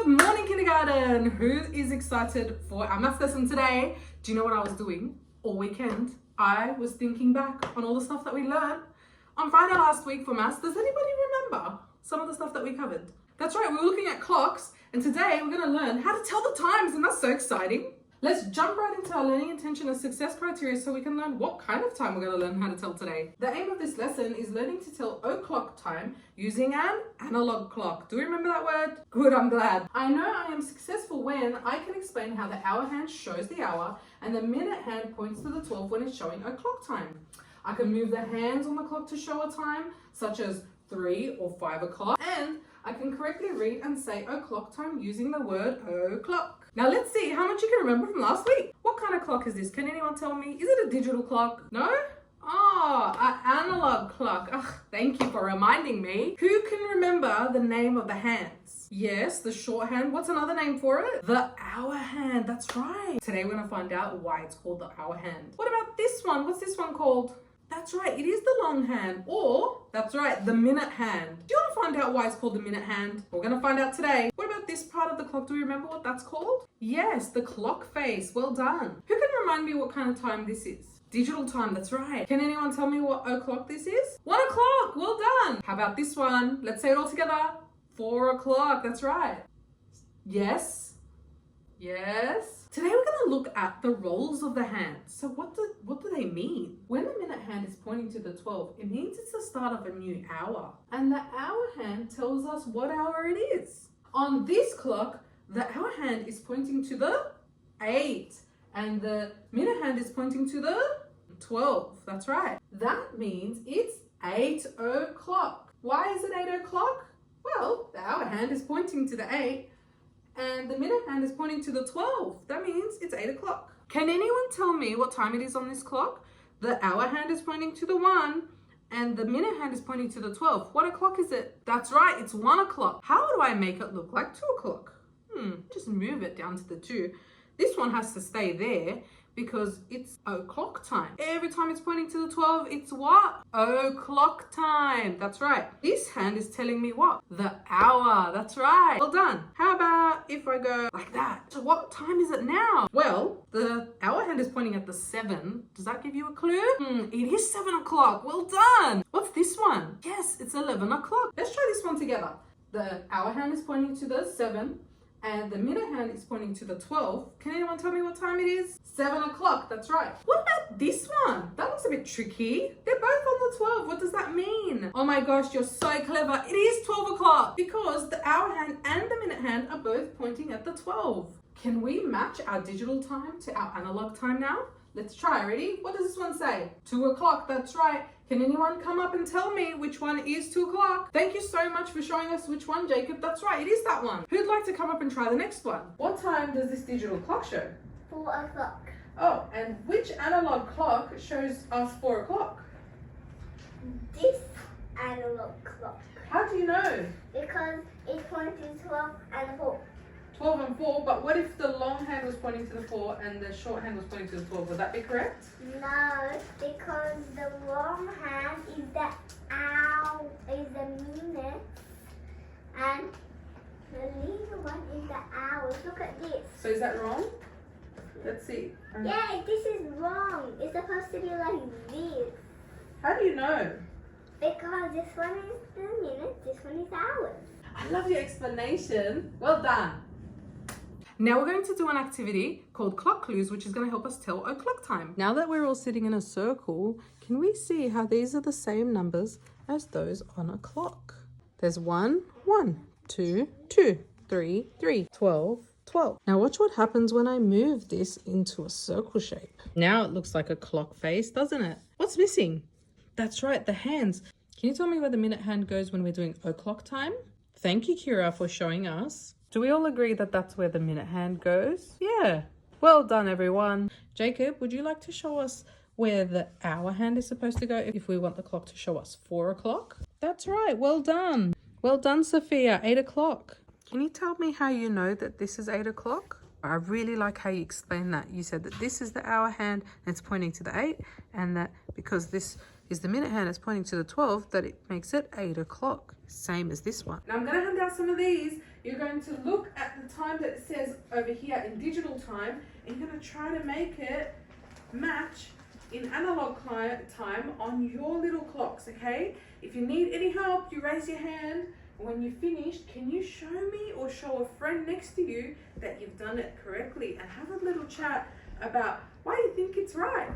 Good morning, kindergarten. Who is excited for our math lesson today? Do you know what I was doing all weekend? I was thinking back on all the stuff that we learned on Friday last week for maths. Does anybody remember some of the stuff that we covered? That's right, we were looking at clocks, and today we're going to learn how to tell the times, and that's so exciting. Let's jump right into our learning intention and success criteria so we can learn what kind of time we're going to learn how to tell today. The aim of this lesson is learning to tell o'clock time using an analog clock. Do we remember that word? Good, I'm glad. I know I am successful when I can explain how the hour hand shows the hour and the minute hand points to the 12 when it's showing o'clock time. I can move the hands on the clock to show a time, such as 3 or 5 o'clock, and I can correctly read and say o'clock time using the word o'clock. Now let's see how much you can remember from last week. What kind of clock is this? Can anyone tell me? Is it a digital clock? No? Oh, an analog clock. Ugh, thank you for reminding me. Who can remember the name of the hands? Yes, the shorthand. What's another name for it? The hour hand. That's right. Today we're going to find out why it's called the hour hand. What about this one? What's this one called? That's right, it is the long hand, or, that's right, the minute hand. Do you want to find out why it's called the minute hand? We're going to find out today. What about this part of the clock? Do we remember what that's called? Yes, the clock face. Well done. Who can remind me what kind of time this is? Digital time, that's right. Can anyone tell me what o'clock this is? 1 o'clock, well done. How about this one? Let's say it all together. 4 o'clock, that's right. Yes. Yes. Today we're going to look at the roles of the hands. So what do they mean? When the minute hand is pointing to the 12, it means it's the start of a new hour. And the hour hand tells us what hour it is. On this clock, the hour hand is pointing to the 8 and the minute hand is pointing to the 12. That's right. That means it's 8 o'clock. Why is it 8 o'clock? Well, the hour hand is pointing to the 8 and the minute hand is pointing to the 12. That means it's 8 o'clock. Can anyone tell me what time it is on this clock? The hour hand is pointing to the 1 and the minute hand is pointing to the 12. What o'clock is it? That's right, it's 1 o'clock. How do I make it look like 2 o'clock? Just move it down to the 2. This one has to stay there because it's o'clock time. Every time it's pointing to the 12, it's what? O'clock time. That's right. This hand is telling me what? The hour. That's right. Well done. How about if I go like that? So what time is it now? Well, the hour hand is pointing at the 7. Does that give you a clue? It is 7 o'clock. Well done. What's this one? Yes, it's 11 o'clock. Let's try this one together. The hour hand is pointing to the 7. And the minute hand is pointing to the 12. Can anyone tell me what time it is? 7 o'clock, that's right. What about this one? That looks a bit tricky. They're both on the 12. What does that mean? Oh my gosh, you're so clever. It is 12 o'clock because the hour hand and the minute hand are both pointing at the 12. Can we match our digital time to our analog time now? Let's try. Ready? What does this one say? 2 o'clock, that's right. Can anyone come up and tell me which one is 2 o'clock? Thank you so much for showing us which one, Jacob. That's right, it is that one. Who'd like to come up and try the next one? What time does this digital clock show? 4 o'clock. Oh, and which analog clock shows us 4 o'clock? This analog clock. How do you know? Because it points to 12 and 4. 12 and 4, but what if the long hand was pointing to the 4 and the short hand was pointing to the 12? Would that be correct? No, because the long hand is the hour, is the minute, and the little one is the hours. Look at this. So is that wrong? Let's see. Yeah, this is wrong. It's supposed to be like this. How do you know? Because this one is the minute, this one is hours. I love your explanation. Well done. Now we're going to do an activity called Clock Clues, which is going to help us tell o'clock time. Now that we're all sitting in a circle, can we see how these are the same numbers as those on a clock? There's 1, 1, 2, 2, 3, 3, 12, 12. Now watch what happens when I move this into a circle shape. Now it looks like a clock face, doesn't it? What's missing? That's right, the hands. Can you tell me where the minute hand goes when we're doing o'clock time? Thank you, Kira, for showing us. Do we all agree that that's where the minute hand goes? Yeah. Well done, everyone. Jacob, would you like to show us where the hour hand is supposed to go if we want the clock to show us 4 o'clock? That's right. Well done. Well done, Sophia. 8 o'clock. Can you tell me how you know that this is 8 o'clock? I really like how you explained that. You said that this is the hour hand and it's pointing to the 8, and that because this is the minute hand is pointing to the 12, that it makes it 8 o'clock, same as this one. Now I'm going to hand out some of these. You're going to look at the time that it says over here in digital time, and you're going to try to make it match in analog time on your little clocks, okay? If you need any help, you raise your hand. When you're finished, can you show me or show a friend next to you that you've done it correctly, and have a little chat about why you think it's right.